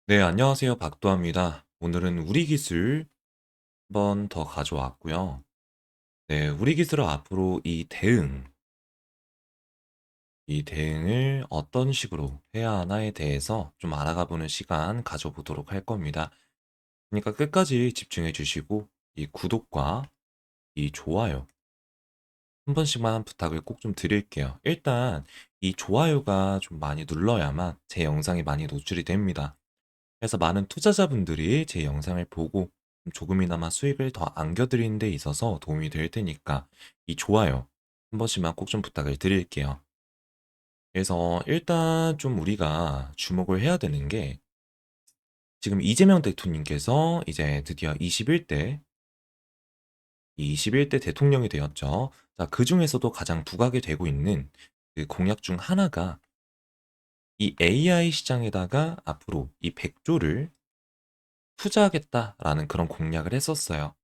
네, 안녕하세요. 박도아입니다. 오늘은 우리 기술 한 번 더 가져왔고요. 네, 우리 기술을 앞으로 이 대응을 어떤 식으로 해야 하나에 대해서 좀 알아가 보는 시간 가져보도록 할 겁니다. 그러니까 끝까지 집중해 주시고, 이 구독과 이 좋아요 한 번씩만 부탁을 꼭 좀 드릴게요. 일단, 이 좋아요가 좀 많이 눌러야만 제 영상이 많이 노출이 됩니다. 그래서 많은 투자자분들이 제 영상을 보고 좀 조금이나마 수익을 더 안겨드리는 데 있어서 도움이 될 테니까 이 좋아요 한 번씩만 꼭 좀 부탁을 드릴게요. 그래서 일단 좀 우리가 주목을 해야 되는 게 지금 이재명 대통령께서 이제 드디어 21대 대통령이 되었죠. 자, 그 중에서도 가장 부각이 되고 있는 그 공약 중 하나가 이 AI 시장에다가 앞으로 이 100조를 투자하겠다라는 그런 공약을 했었어요.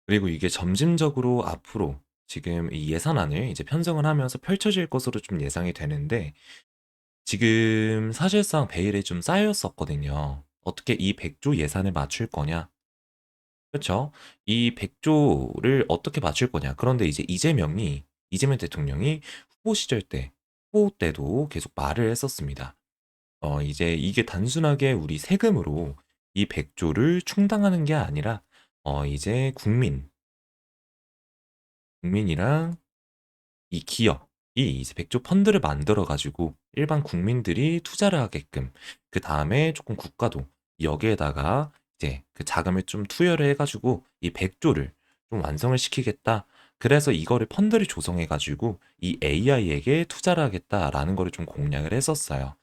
그리고 이게 점진적으로 앞으로 지금 이 예산안을 이제 편성을 하면서 펼쳐질 것으로 좀 예상이 되는데 지금 사실상 베일에 좀 쌓였었거든요. 어떻게 이 100조 예산을 맞출 거냐? 그렇죠? 이 100조를 어떻게 맞출 거냐? 그런데 이제 이재명 대통령이 후보 때도 계속 말을 했었습니다. 이제 이게 단순하게 우리 세금으로 이 100조를 충당하는 게 아니라 이제 국민이랑 이 기업이 이제 100조 펀드를 만들어 가지고 일반 국민들이 투자를 하게끔 그다음에 조금 국가도 여기에다가 이제 그 자금을 좀 투여를 해 가지고 이 100조를 좀 완성을 시키겠다. 그래서 이거를 펀드를 조성해 가지고 이 AI에게 투자를 하겠다라는 거를 좀 공약을 했었어요.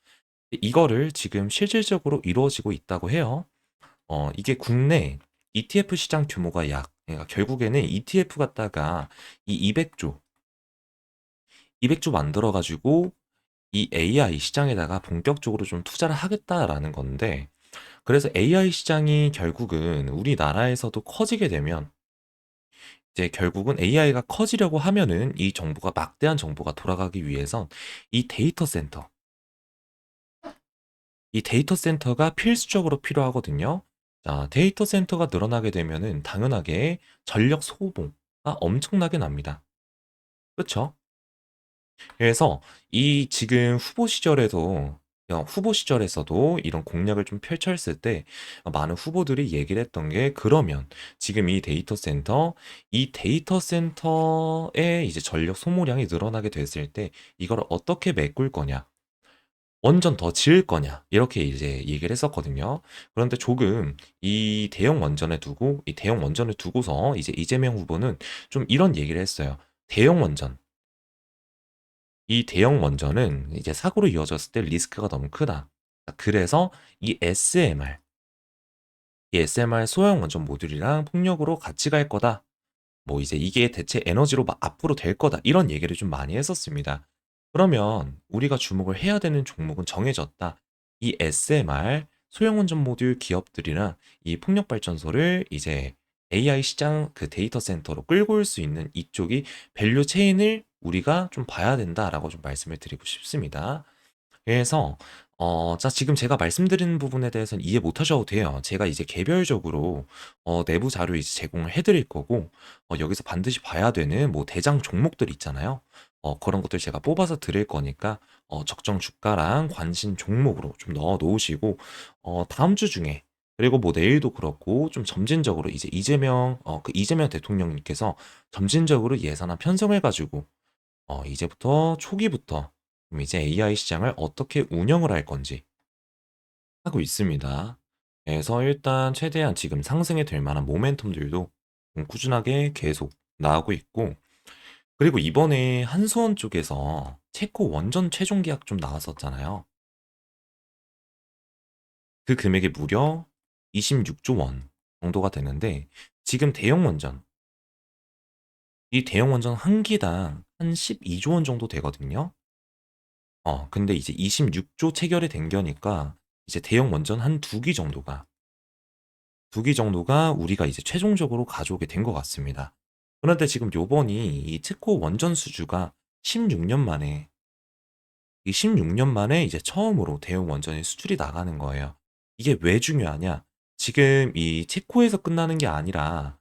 이거를 지금 실질적으로 이루어지고 있다고 해요. 이게 국내 ETF 시장 규모가 그러니까 결국에는 ETF 갖다가 이 200조 만들어 가지고 이 AI 시장에다가 본격적으로 좀 투자를 하겠다라는 건데 그래서 AI 시장이 결국은 우리나라에서도 커지게 되면 이제 결국은 AI가 커지려고 하면은 이 정보가 막대한 정보가 돌아가기 위해선 이 데이터 센터가 필수적으로 필요하거든요. 자, 데이터 센터가 늘어나게 되면은 당연하게 전력 소모가 엄청나게 납니다. 그쵸? 그래서 이 지금 후보 시절에서도 이런 공약을 좀 펼쳤을 때 많은 후보들이 얘기를 했던 게 그러면 지금 이 데이터 센터의 이제 전력 소모량이 늘어나게 됐을 때 이걸 어떻게 메꿀 거냐? 원전 더 지을 거냐? 이렇게 이제 얘기를 했었거든요. 그런데 조금 이 대형 원전을 두고서 이제 이재명 후보는 좀 이런 얘기를 했어요. 대형 원전. 이 대형 원전은 이제 사고로 이어졌을 때 리스크가 너무 크다. 그래서 이 SMR 소형 원전 모듈이랑 폭력으로 같이 갈 거다. 뭐 이제 이게 대체 에너지로 앞으로 될 거다. 이런 얘기를 좀 많이 했었습니다. 그러면 우리가 주목을 해야 되는 종목은 정해졌다. 이 SMR 소형 원전 모듈 기업들이나 이 풍력 발전소를 이제 AI 시장 그 데이터 센터로 끌고 올 수 있는 이쪽이 밸류 체인을 우리가 좀 봐야 된다라고 좀 말씀을 드리고 싶습니다. 그래서 자 지금 제가 말씀드리는 부분에 대해서는 이해 못 하셔도 돼요. 제가 이제 개별적으로 내부 자료 이제 제공을 해 드릴 거고 여기서 반드시 봐야 되는 뭐 대장 종목들 있잖아요. 그런 것들 제가 뽑아서 드릴 거니까 적정 주가랑 관심 종목으로 좀 넣어 놓으시고 다음 주 중에 그리고 뭐 내일도 그렇고 좀 점진적으로 이제 이재명 대통령님께서 점진적으로 예산안 편성해 가지고 이제부터 초기부터 좀 이제 AI 시장을 어떻게 운영을 할 건지 하고 있습니다. 그래서 일단 최대한 지금 상승이 될 만한 모멘텀들도 좀 꾸준하게 계속 나오고 있고, 그리고 이번에 한수원 쪽에서 체코 원전 최종 계약 좀 나왔었잖아요. 그 금액이 무려 26조 원 정도가 되는데, 지금 이 대형 원전 한 기당 한 12조 원 정도 되거든요. 근데 이제 26조 체결이 된 거니까 이제 대형 원전 한 두 기 정도가 우리가 이제 최종적으로 가져오게 된 것 같습니다. 그런데 지금 요번이 이 특호 원전 수주가 16년 만에, 이 16년 만에 이제 처음으로 대형 원전이 수출이 나가는 거예요. 이게 왜 중요하냐? 지금 이 체코에서 끝나는 게 아니라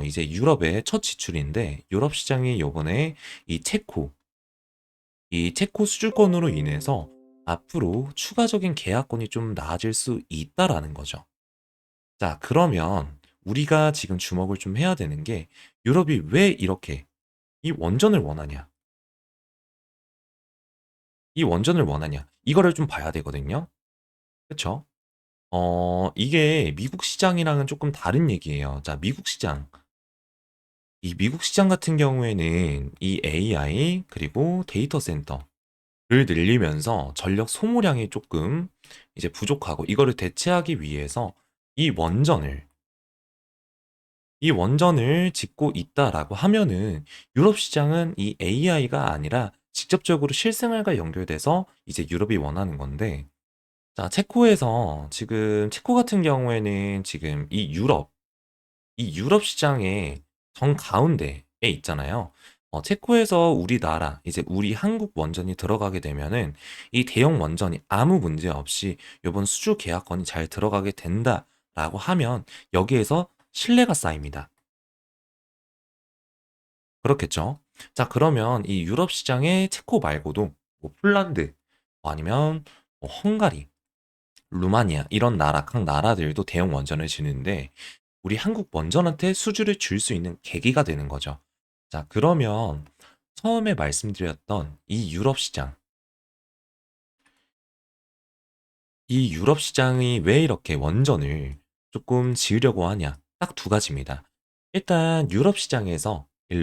이제 유럽의 첫 진출인데 유럽 시장이 요번에 이 체코 수주권으로 인해서 앞으로 추가적인 계약권이 좀 나아질 수 있다라는 거죠. 자, 그러면 우리가 지금 주목을 좀 해야 되는 게 유럽이 왜 이렇게 이 원전을 원하냐? 이 원전을 원하냐? 이거를 좀 봐야 되거든요. 그쵸? 이게 미국 시장이랑은 조금 다른 얘기예요. 자, 미국 시장. 이 미국 시장 같은 경우에는 이 AI 그리고 데이터 센터를 늘리면서 전력 소모량이 조금 이제 부족하고 이거를 대체하기 위해서 이 원전을 이 원전을 짓고 있다라고 하면은 유럽 시장은 이 AI가 아니라 직접적으로 실생활과 연결돼서 이제 유럽이 원하는 건데 자, 체코에서 지금 체코 같은 경우에는 지금 이 유럽 시장의 정 가운데에 있잖아요. 체코에서 우리나라, 이제 우리 한국 원전이 들어가게 되면은 이 대형 원전이 아무 문제 없이 요번 수주 계약건이 잘 들어가게 된다라고 하면 여기에서 신뢰가 쌓입니다. 그렇겠죠? 자, 그러면 이 유럽 시장의 체코 말고도 뭐 폴란드, 아니면 뭐 헝가리, 루마니아 이런 나라 각 나라들도 대형 원전을 지는데 우리 한국 원전한테 수주를 줄 수 있는 계기가 되는 거죠. 자, 그러면 처음에 말씀드렸던 이 유럽 시장이 왜 이렇게 원전을 조금 지으려고 하냐? 딱 두 가지입니다. 일단 유럽 시장에서 이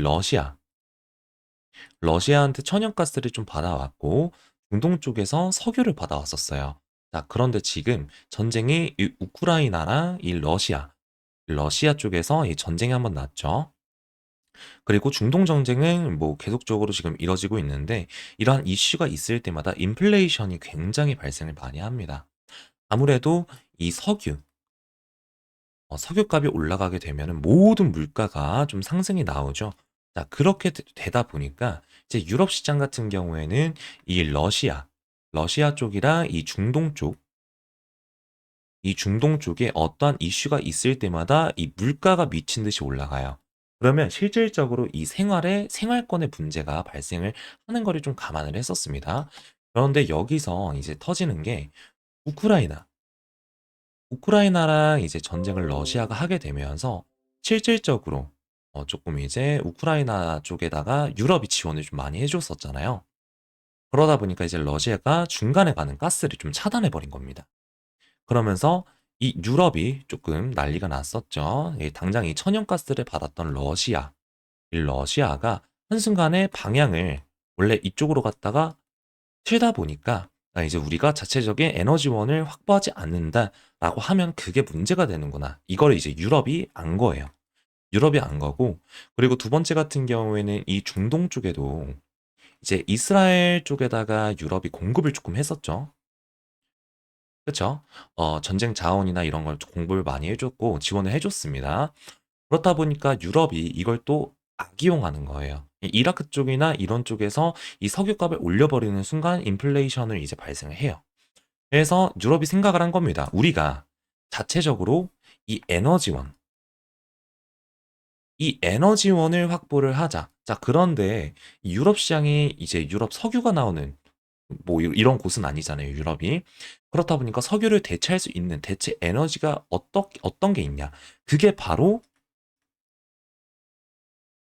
러시아한테 천연가스를 좀 받아왔고 중동 쪽에서 석유를 받아왔었어요. 자, 그런데 지금 전쟁이 이 우크라이나랑 이 러시아 쪽에서 이 전쟁이 한번 났죠. 그리고 중동 정쟁은 뭐 계속적으로 지금 이뤄지고 있는데 이러한 이슈가 있을 때마다 인플레이션이 굉장히 발생을 많이 합니다. 아무래도 이 석유값이 올라가게 되면은 모든 물가가 좀 상승이 나오죠. 자, 그렇게 되다 보니까 이제 유럽 시장 같은 경우에는 이 러시아 쪽이랑 이 중동 쪽에 어떠한 이슈가 있을 때마다 이 물가가 미친 듯이 올라가요. 그러면 실질적으로 이 생활권의 문제가 발생을 하는 거를 좀 감안을 했었습니다. 그런데 여기서 이제 터지는 게 우크라이나. 우크라이나랑 이제 전쟁을 러시아가 하게 되면서 실질적으로 조금 이제 우크라이나 쪽에다가 유럽이 지원을 좀 많이 해줬었잖아요. 그러다 보니까 이제 러시아가 중간에 가는 가스를 좀 차단해 버린 겁니다. 그러면서 이 유럽이 조금 난리가 났었죠. 당장 이 천연가스를 받았던 이 러시아가 한순간에 방향을 원래 이쪽으로 갔다가 틀다 보니까 이제 우리가 자체적인 에너지원을 확보하지 않는다라고 하면 그게 문제가 되는구나. 이걸 이제 유럽이 안 거예요. 유럽이 안 거고, 그리고 두 번째 같은 경우에는 이 중동 쪽에도 이제 이스라엘 쪽에다가 유럽이 공급을 조금 했었죠. 그쵸? 전쟁 자원이나 이런 걸 공급을 많이 해줬고 지원을 해줬습니다. 그렇다 보니까 유럽이 이걸 또 악이용하는 거예요. 이 이라크 쪽이나 이런 쪽에서 이 석유값을 올려버리는 순간 인플레이션을 이제 발생을 해요. 그래서 유럽이 생각을 한 겁니다. 우리가 자체적으로 이 에너지원, 이 에너지원을 확보를 하자. 자, 그런데 이 유럽 시장이 이제 유럽 석유가 나오는 뭐 이런 곳은 아니잖아요, 유럽이. 그렇다 보니까 석유를 대체할 수 있는 대체 에너지가 어떤 게 있냐? 그게 바로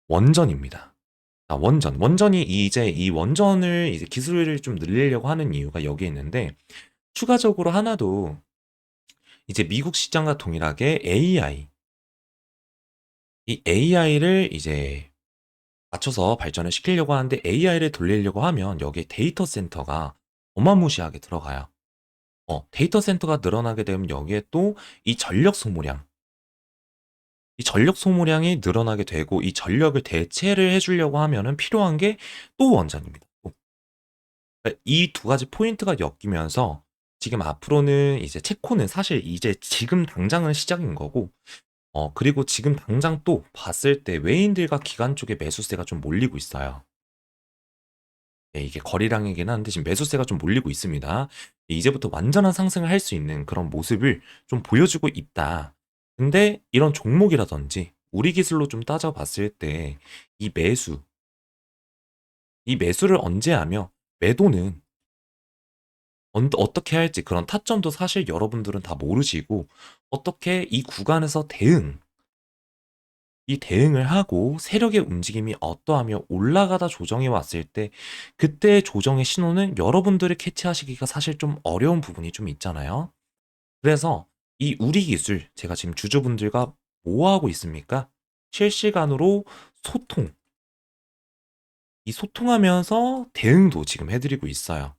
원전입니다. 아, 원전. 원전이 이제 이 원전을 이제 기술을 좀 늘리려고 하는 이유가 여기에 있는데 추가적으로 하나도 이제 미국 시장과 동일하게 이 AI를 이제 맞춰서 발전을 시키려고 하는데 AI를 돌리려고 하면 여기에 데이터 센터가 어마무시하게 들어가요. 데이터 센터가 늘어나게 되면 여기에 또 이 이 전력 소모량이 늘어나게 되고 이 전력을 대체를 해주려고 하면은 필요한 게 또 원전입니다. 이 두 가지 포인트가 엮이면서 지금 앞으로는 이제 체코는 사실 이제 지금 당장은 시작인 거고, 그리고 지금 당장 또 봤을 때 외인들과 기관 쪽에 매수세가 좀 몰리고 있어요. 예, 이게 거래량이긴 한데 지금 매수세가 좀 몰리고 있습니다. 이제부터 완전한 상승을 할 수 있는 그런 모습을 좀 보여주고 있다. 근데 이런 종목이라든지 우리 기술로 좀 따져봤을 때 이 매수, 이 매수를 언제 하며 매도는 어떻게 할지 그런 타점도 사실 여러분들은 다 모르시고 어떻게 이 구간에서 이 대응을 하고 세력의 움직임이 어떠하며 올라가다 조정이 왔을 때 그때 조정의 신호는 여러분들이 캐치하시기가 사실 좀 어려운 부분이 좀 있잖아요. 그래서 이 우리 기술 제가 지금 주주분들과 뭐 하고 있습니까? 실시간으로 소통, 이 소통하면서 대응도 지금 해드리고 있어요.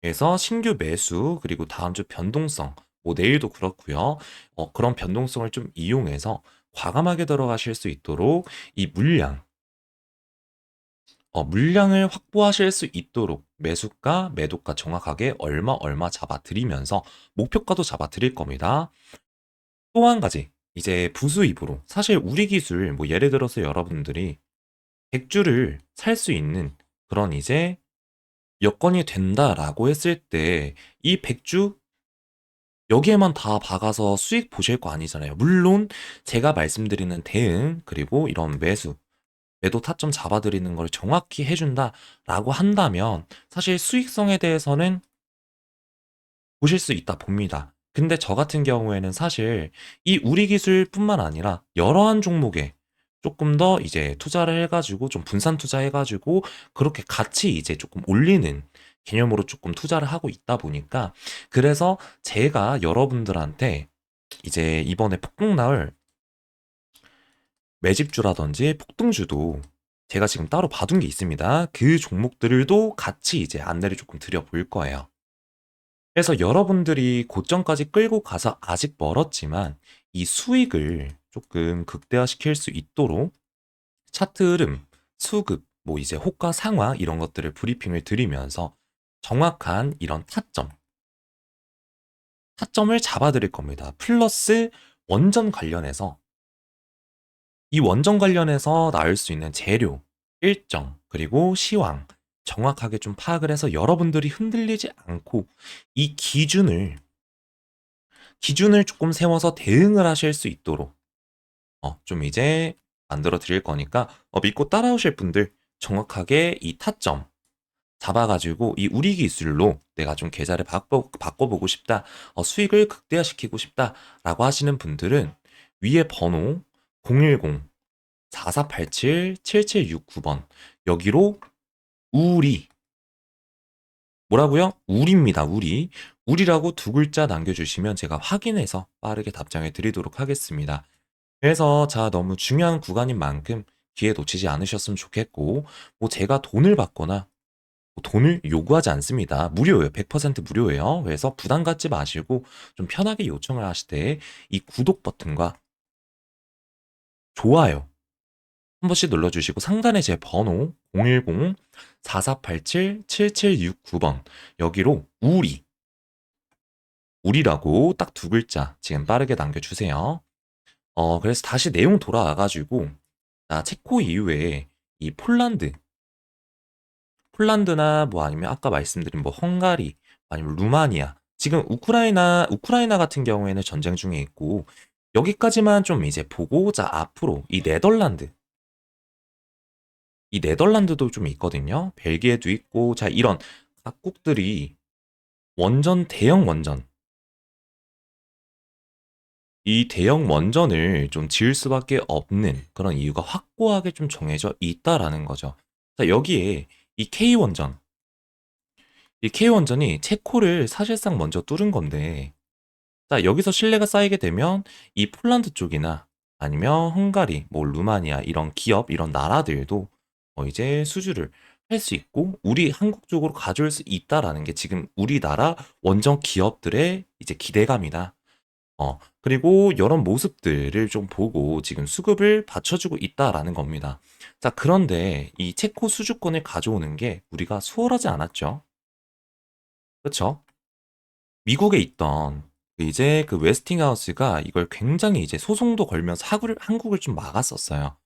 그래서 신규 매수 그리고 다음 주 변동성 뭐 내일도 그렇고요. 그런 변동성을 좀 이용해서 과감하게 들어가실 수 있도록 이 물량을 확보하실 수 있도록 매수가, 매도가 정확하게 얼마 잡아드리면서 목표가도 잡아드릴 겁니다. 또 한 가지, 이제 부수입으로. 사실 우리 기술, 뭐 예를 들어서 여러분들이 100주를 살 수 있는 그런 이제 여건이 된다라고 했을 때 이 100주 여기에만 다 박아서 수익 보실 거 아니잖아요. 물론 제가 말씀드리는 대응, 그리고 이런 매도 타점 잡아드리는 걸 정확히 해준다라고 한다면 사실 수익성에 대해서는 보실 수 있다 봅니다. 근데 저 같은 경우에는 사실 이 우리 기술뿐만 아니라 여러한 종목에 조금 더 이제 투자를 해가지고 좀 분산 투자해가지고 그렇게 같이 이제 조금 올리는 개념으로 조금 투자를 하고 있다 보니까 그래서 제가 여러분들한테 이제 이번에 폭등 나올 매집주라든지 폭등주도 제가 지금 따로 봐둔 게 있습니다. 그 종목들도 같이 이제 안내를 조금 드려볼 거예요. 그래서 여러분들이 고점까지 끌고 가서 아직 멀었지만 이 수익을 조금 극대화시킬 수 있도록 차트 흐름, 수급, 뭐 이제 호가 상황 이런 것들을 브리핑을 드리면서 정확한 이런 타점을 잡아드릴 겁니다. 플러스 원전 관련해서 이 원전 관련해서 나올 수 있는 재료, 일정, 그리고 시황 정확하게 좀 파악을 해서 여러분들이 흔들리지 않고 이 기준을 조금 세워서 대응을 하실 수 있도록 좀 이제 만들어 드릴 거니까 믿고 따라오실 분들 정확하게 이 타점 잡아가지고 이 우리 기술로 내가 좀 계좌를 바꿔보고 싶다, 수익을 극대화시키고 싶다라고 하시는 분들은 위에 번호 010 4487-7769번 여기로 우리 뭐라고요? 우리입니다. 우리라고 두 글자 남겨주시면 제가 확인해서 빠르게 답장을 드리도록 하겠습니다. 그래서 자 너무 중요한 구간인 만큼 기회 놓치지 않으셨으면 좋겠고 뭐 제가 돈을 받거나 뭐 돈을 요구하지 않습니다. 무료예요. 100% 무료예요. 그래서 부담 갖지 마시고 좀 편하게 요청을 하시되 이 구독 버튼과 좋아요 한 번씩 눌러주시고 상단에 제 번호 010-4487-7769번 여기로 우리라고 딱 두 글자 지금 빠르게 남겨주세요. 그래서 다시 내용 돌아와가지고 체코 이후에 이 폴란드나 뭐 아니면 아까 말씀드린 뭐 헝가리 아니면 루마니아 지금 우크라이나 같은 경우에는 전쟁 중에 있고 여기까지만 좀 이제 보고 자 앞으로 이 네덜란드도 좀 있거든요. 벨기에도 있고, 자, 이런 각국들이 대형 원전, 이 대형 원전을 좀 지을 수밖에 없는 그런 이유가 확고하게 좀 정해져 있다라는 거죠. 자, 여기에 이 K원전, 이 K원전이 체코를 사실상 먼저 뚫은 건데, 자, 여기서 신뢰가 쌓이게 되면 이 폴란드 쪽이나 아니면 헝가리, 뭐 루마니아 이런 기업, 이런 나라들도 이제 수주를 할 수 있고 우리 한국 쪽으로 가져올 수 있다라는 게 지금 우리나라 원정 기업들의 이제 기대감이다. 그리고 이런 모습들을 좀 보고 지금 수급을 받쳐주고 있다라는 겁니다. 자, 그런데 이 체코 수주권을 가져오는 게 우리가 수월하지 않았죠. 그렇죠? 미국에 있던 이제 그 웨스팅하우스가 이걸 굉장히 이제 소송도 걸면서 한국을 좀 막았었어요.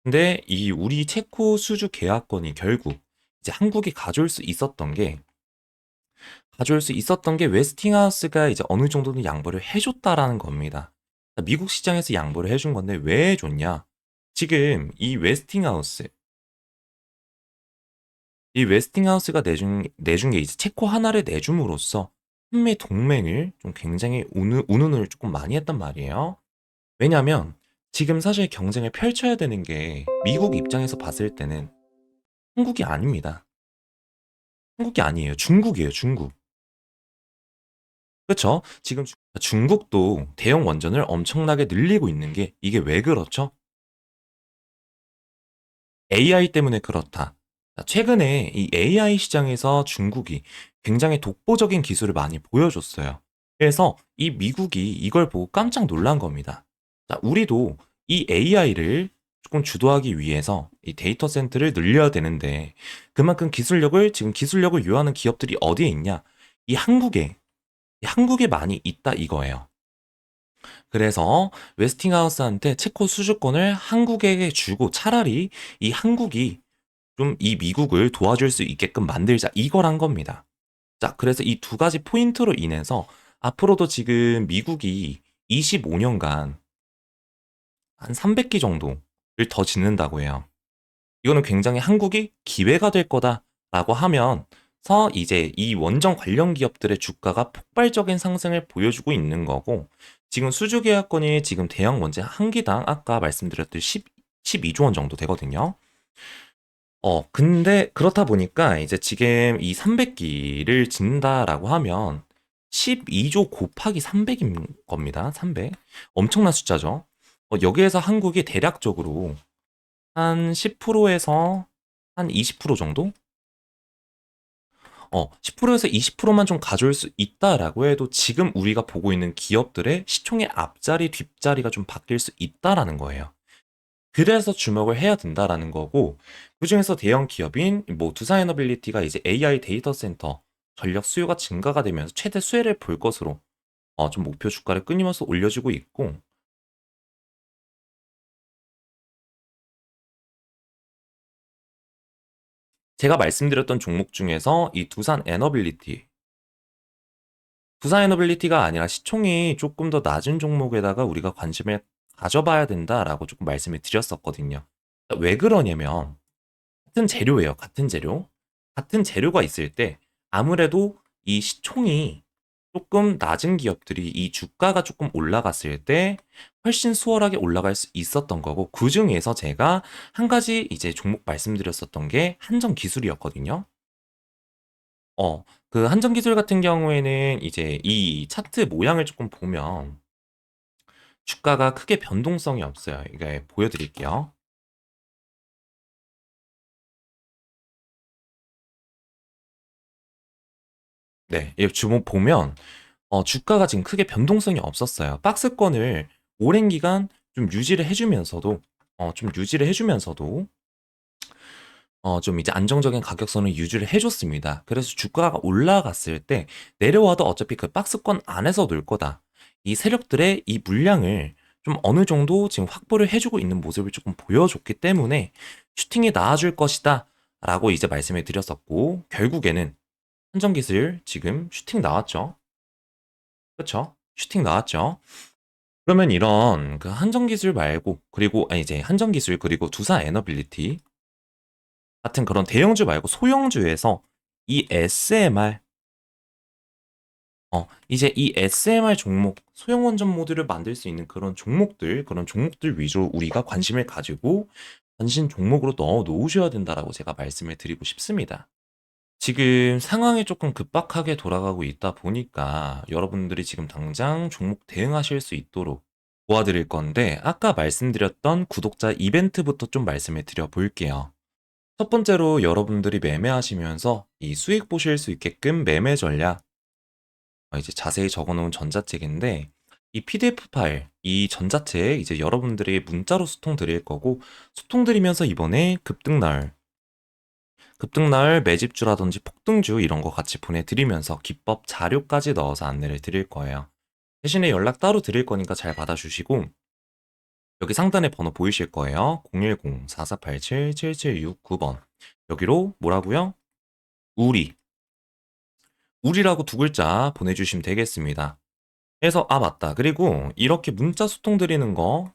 근데 이 우리 체코 수주 계약권이 결국 이제 한국이 가져올 수 있었던 게 웨스팅하우스가 이제 어느 정도는 양보를 해줬다라는 겁니다. 미국 시장에서 양보를 해준 건데 왜 해줬냐? 지금 이 웨스팅하우스가 내준 게 이제 체코 하나를 내줌으로써 한미 동맹을 좀 굉장히 운운을 조금 많이 했단 말이에요. 왜냐면 지금 사실 경쟁을 펼쳐야 되는 게 미국 입장에서 봤을 때는 한국이 아닙니다. 한국이 아니에요. 중국이에요, 중국. 그쵸? 지금 중국도 대형 원전을 엄청나게 늘리고 있는 게 이게 왜 그렇죠? AI 때문에 그렇다. 최근에 이 AI 시장에서 중국이 굉장히 독보적인 기술을 많이 보여줬어요. 그래서 이 미국이 이걸 보고 깜짝 놀란 겁니다. 자, 우리도 이 AI를 조금 주도하기 위해서 이 데이터 센터를 늘려야 되는데 그만큼 지금 기술력을 요하는 기업들이 어디에 있냐? 이 한국에 많이 있다 이거예요. 그래서 웨스팅하우스한테 체코 수주권을 한국에게 주고 차라리 이 한국이 좀 이 미국을 도와줄 수 있게끔 만들자 이걸 한 겁니다. 자, 그래서 이 두 가지 포인트로 인해서 앞으로도 지금 미국이 25년간 한 300기 정도를 더 짓는다고 해요. 이거는 굉장히 한국이 기회가 될 거다라고 하면서 이제 이 원전 관련 기업들의 주가가 폭발적인 상승을 보여주고 있는 거고 지금 수주 계약권이 지금 대형 원전 한 기당 아까 말씀드렸듯이 12조 원 정도 되거든요. 근데 그렇다 보니까 이제 지금 이 300기를 짓는다라고 하면 12조 곱하기 300인 겁니다. 300. 엄청난 숫자죠. 여기에서 한국이 대략적으로 한 10%에서 한 20% 정도? 10%에서 20%만 좀 가져올 수 있다라고 해도 지금 우리가 보고 있는 기업들의 시총의 앞자리, 뒷자리가 좀 바뀔 수 있다라는 거예요. 그래서 주목을 해야 된다라는 거고, 그중에서 대형 기업인 뭐 두산에너빌리티가 이제 AI 데이터 센터 전력 수요가 증가가 되면서 최대 수혜를 볼 것으로 좀 목표 주가를 끊임없이 올려주고 있고, 제가 말씀드렸던 종목 중에서 이 두산 에너빌리티가 아니라 시총이 조금 더 낮은 종목에다가 우리가 관심을 가져봐야 된다라고 조금 말씀을 드렸었거든요. 왜 그러냐면 같은 재료예요. 같은 재료. 같은 재료가 있을 때 아무래도 이 시총이 조금 낮은 기업들이 이 주가가 조금 올라갔을 때 훨씬 수월하게 올라갈 수 있었던 거고 그중에서 제가 한 가지 이제 종목 말씀드렸었던 게 한정 기술이었거든요. 그 한정 기술 같은 경우에는 이제 이 차트 모양을 조금 보면 주가가 크게 변동성이 없어요. 이게 보여드릴게요. 네, 이 주목 보면 주가가 지금 크게 변동성이 없었어요. 박스권을 오랜 기간 좀 유지를 해주면서도 좀 유지를 해주면서도 좀 이제 안정적인 가격선을 유지를 해줬습니다. 그래서 주가가 올라갔을 때 내려와도 어차피 그 박스권 안에서 놀 거다. 이 세력들의 이 물량을 좀 어느 정도 지금 확보를 해주고 있는 모습을 조금 보여줬기 때문에 슈팅이 나아질 것이다. 라고 이제 말씀을 드렸었고, 결국에는 한정기술 지금 슈팅 나왔죠. 그쵸? 슈팅 나왔죠. 그러면 이런 그 한정기술 말고, 그리고, 아니 이제 한정기술 그리고 두산 에너빌리티 같은 그런 대형주 말고 소형주에서 이 SMR, 이제 이 SMR 종목, 소형 원전 모듈을 만들 수 있는 그런 종목들 위주로 우리가 관심을 가지고 관심 종목으로 넣어 놓으셔야 된다라고 제가 말씀을 드리고 싶습니다. 지금 상황이 조금 급박하게 돌아가고 있다 보니까 여러분들이 지금 당장 종목 대응하실 수 있도록 도와드릴 건데 아까 말씀드렸던 구독자 이벤트부터 좀 말씀을 드려 볼게요. 첫 번째로 여러분들이 매매하시면서 이 수익 보실 수 있게끔 매매 전략 이제 자세히 적어 놓은 전자책인데 이 PDF 파일, 이 전자책 이제 여러분들이 문자로 소통 드릴 거고 소통 드리면서 이번에 급등날 매집주라든지 폭등주 이런 거 같이 보내드리면서 기법 자료까지 넣어서 안내를 드릴 거예요. 대신에 연락 따로 드릴 거니까 잘 받아주시고 여기 상단에 번호 보이실 거예요. 010-4487-7769번 여기로 뭐라고요? 우리. 우리라고 두 글자 보내주시면 되겠습니다. 그래서 맞다. 그리고 이렇게 문자 소통 드리는 거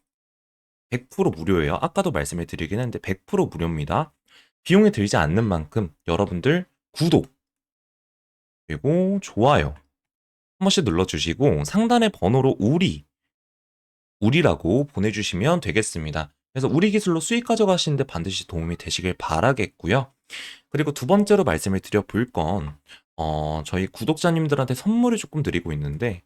100% 무료예요. 아까도 말씀을 드리긴 했는데 100% 무료입니다. 비용이 들지 않는 만큼 여러분들 구독 그리고 좋아요 한 번씩 눌러주시고 상단의 번호로 우리라고 보내주시면 되겠습니다. 그래서 우리 기술로 수익 가져가시는데 반드시 도움이 되시길 바라겠고요. 그리고 두 번째로 말씀을 드려볼 건 저희 구독자님들한테 선물을 조금 드리고 있는데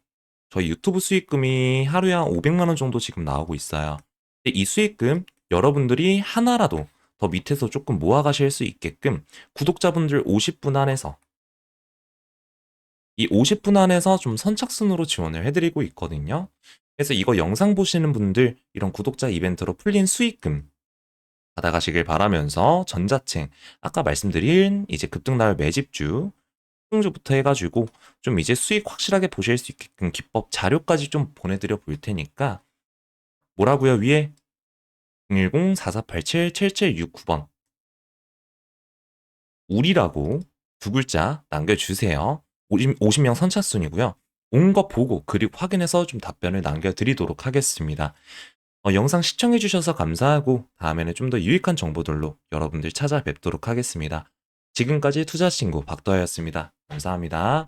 저희 유튜브 수익금이 하루에 한 500만 원 정도 지금 나오고 있어요. 근데 이 수익금 여러분들이 하나라도 더 밑에서 조금 모아가실 수 있게끔 구독자분들 50분 안에서 이 50분 안에서 좀 선착순으로 지원을 해드리고 있거든요. 그래서 이거 영상 보시는 분들 이런 구독자 이벤트로 풀린 수익금 받아가시길 바라면서 전자책 아까 말씀드린 이제 급등나열 매집주 주부터 해가지고 좀 이제 수익 확실하게 보실 수 있게끔 기법 자료까지 좀 보내드려 볼 테니까 뭐라고요 위에 010-4487-7769번 우리라고 두 글자 남겨주세요. 50명 선착순이고요. 온 거 보고 그리고 확인해서 좀 답변을 남겨드리도록 하겠습니다. 영상 시청해주셔서 감사하고 다음에는 좀 더 유익한 정보들로 여러분들 찾아뵙도록 하겠습니다. 지금까지 투자친구 박도하였습니다. 감사합니다.